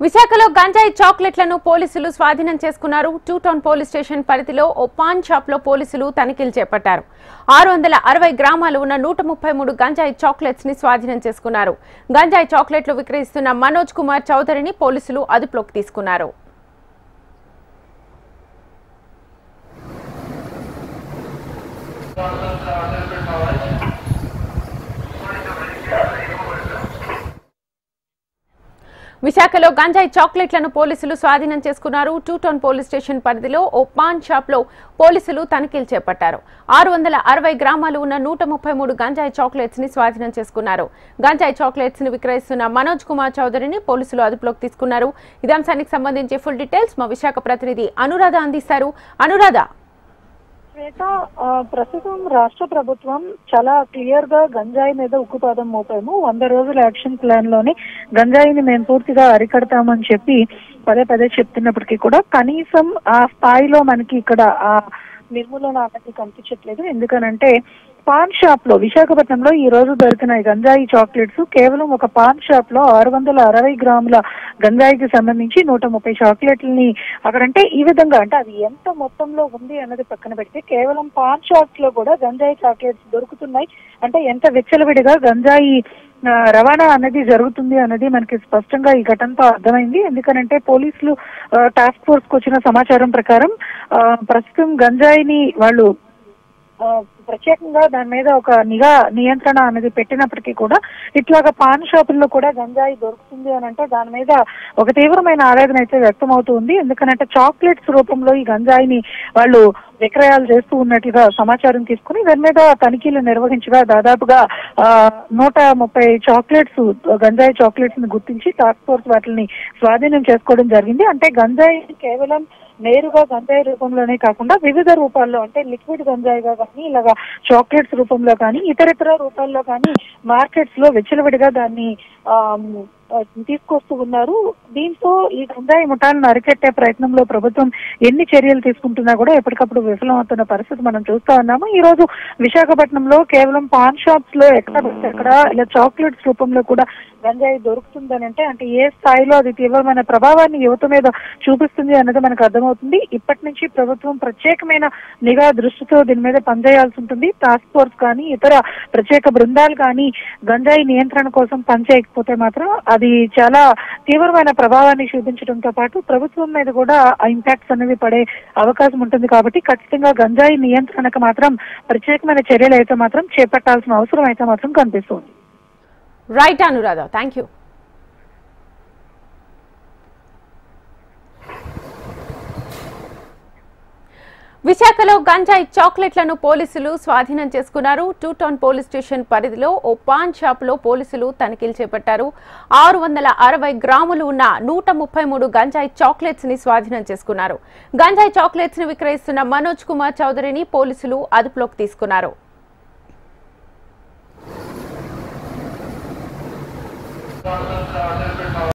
విశాఖలో గంజాయి చాక్లెట్లను పోలీసులు స్వాధీనం చేసుకున్నారు. 2 టౌన్ పోలీస్ స్టేషన్ పరిధిలో ఓ పాన్ షాప్ లో పోలీసులు తనిఖీలు చేపట్టారు. 660 గ్రామాలు ఉన్న 133 గంజాయి చాక్లెట్స్ ని స్వాధీనం చేసుకున్నారు. గంజాయి చాక్లెట్లు విక్రయిస్తున్న మనోజ్ కుమార్ చౌదరిని పోలీసులు అదుపులోకి తీసుకున్నారు. విశాఖలో గంజాయి చాక్లెట్లను పోలీసులు స్వాధీనం చేసుకున్నారు. 2 టౌన్ పోలీస్ స్టేషన్ పరిధిలో ఓ పాన్ షాప్ లో పోలీసులు తనిఖీలు చేపట్టారు. 660 గ్రామాలు ఉన్న 133 గంజాయి చాక్లెట్స్ ని స్వాధీనం చేసుకున్నారు. గంజాయి చాక్లెట్స్ ని విక్రయిస్తున్న మనోజ్ కుమార్ చౌదరిని పోలీసులు అదుపులోకి తీసుకున్నారు. ఇదే అంశానికి సంబంధించి ఫుల్ డీటెయిల్స్ మా విశాఖ ప్రతినిధి అనురాధ అందిస్తారు. అనురాధ, ప్రస్తుతం రాష్ట్ర ప్రభుత్వం చాలా క్లియర్ గా గంజాయి మీద ఉక్కుపాదం మోపాము. 100 రోజుల యాక్షన్ ప్లాన్ లోని గంజాయిని మేము పూర్తిగా అరికడతామని చెప్పి పదే చెప్తున్నప్పటికీ కూడా కనీసం ఆ స్థాయిలో మనకి ఇక్కడ ఆ నిర్మూలన అనేది కనిపించట్లేదు. ఎందుకనంటే పాన్ షాప్ లో విశాఖపట్నంలో ఈ రోజు దొరికిన గంజాయి చాక్లెట్స్ కేవలం ఒక పాన్ షాప్ లో 660 గ్రాముల గంజాయికి సంబంధించి 130 చాక్లెట్లని అక్కడంటే ఈ విధంగా అంటే అది ఎంత మొత్తంలో ఉంది అన్నది పక్కన పెడితే కేవలం పాన్ షాప్స్ లో కూడా గంజాయి చాక్లెట్స్ దొరుకుతున్నాయి. అంటే ఎంత విచ్చలవిడిగా గంజాయి రవాణా అనేది జరుగుతుంది అనేది మనకి స్పష్టంగా ఈ ఘటనతో అర్థమైంది. ఎందుకనంటే పోలీసులు టాస్క్ ఫోర్స్ కు వచ్చిన సమాచారం ప్రకారం ప్రస్తుతం గంజాయిని వాళ్ళు ప్రత్యేకంగా దాని మీద ఒక నియంత్రణ అనేది పెట్టినప్పటికీ కూడా ఇట్లాగా పాన్ షాపుల్లో కూడా గంజాయి దొరుకుతుంది అని అంటే దాని మీద ఒక తీవ్రమైన ఆవేదన అయితే వ్యక్తం అవుతుంది. ఎందుకంటే చాక్లెట్స్ రూపంలో ఈ గంజాయిని వాళ్ళు విక్రయాలు చేస్తూ ఉన్నట్లుగా సమాచారం తీసుకుని దాని మీద తనిఖీలు నిర్వహించగా దాదాపుగా 130 చాక్లెట్స్ గంజాయి చాక్లెట్స్ ని గుర్తించి టాస్క్ ఫోర్స్ వాటిని స్వాధీనం చేసుకోవడం జరిగింది. అంటే గంజాయి కేవలం నేరుగా గంజాయి రూపంలోనే కాకుండా వివిధ రూపాల్లో అంటే లిక్విడ్ గంజాయిగా కానీ ఇలాగా చాక్లెట్స్ రూపంలో కానీ ఇతరితర రూపాల్లో కానీ మార్కెట్స్ లో విచ్చలవిడిగా దాన్ని తీసుకొస్తూ ఉన్నారు. దీంతో ఈ గంజాయి ముఠాలను అరికట్టే ప్రయత్నంలో ప్రభుత్వం ఎన్ని చర్యలు తీసుకుంటున్నా కూడా ఎప్పటికప్పుడు విఫలమవుతున్న పరిస్థితి మనం చూస్తా ఉన్నాము. ఈ రోజు విశాఖపట్నంలో కేవలం పాన్ షాప్స్ లో ఎక్కడ ఇలా చాక్లెట్స్ రూపంలో కూడా గంజాయి దొరుకుతుందని అంటే ఏ స్థాయిలో అది తీవ్రమైన ప్రభావాన్ని యువత మీద చూపిస్తుంది అన్నది మనకు అర్థమవుతుంది. ఇప్పటి నుంచి ప్రభుత్వం ప్రత్యేకమైన నిఘా దృష్టితో దీని మీద పనిచేయాల్సి ఉంటుంది. టాస్క్ ఫోర్స్ కానీ ఇతర ప్రత్యేక బృందాలు కానీ గంజాయి నియంత్రణ కోసం పనిచేయకపోతే మాత్రం అది చాలా తీవ్రమైన ప్రభావాన్ని చూపించడంతో పాటు ప్రభుత్వం మీద కూడా ఆ ఇంపాక్ట్స్ అనేవి పడే అవకాశం ఉంటుంది. కాబట్టి ఖచ్చితంగా గంజాయి నియంత్రణకు మాత్రం ప్రత్యేకమైన చర్యలు అయితే మాత్రం చేపట్టాల్సిన అవసరం అయితే మాత్రం కనిపిస్తుంది. Right Anuradha, thank you. విశాఖలో గంజాయి చాక్లెట్లను పోలీసులు స్వాధీనం చేసుకున్నారు. 2 టౌన్ పోలీస్ స్టేషన్ పరిధిలో ఓ పాన్ షాప్ లో పోలీసులు తనిఖీలు చేపట్టారు. 660 గ్రాములు ఉన్న 133 గంజాయి చాక్లెట్స్ ని స్వాధీనం చేసుకున్నారు. గంజాయి చాక్లెట్స్ ని విక్రయిస్తున్న మనోజ్ కుమార్ చౌదరిని పోలీసులు అదుపులోకి తీసుకున్నారు.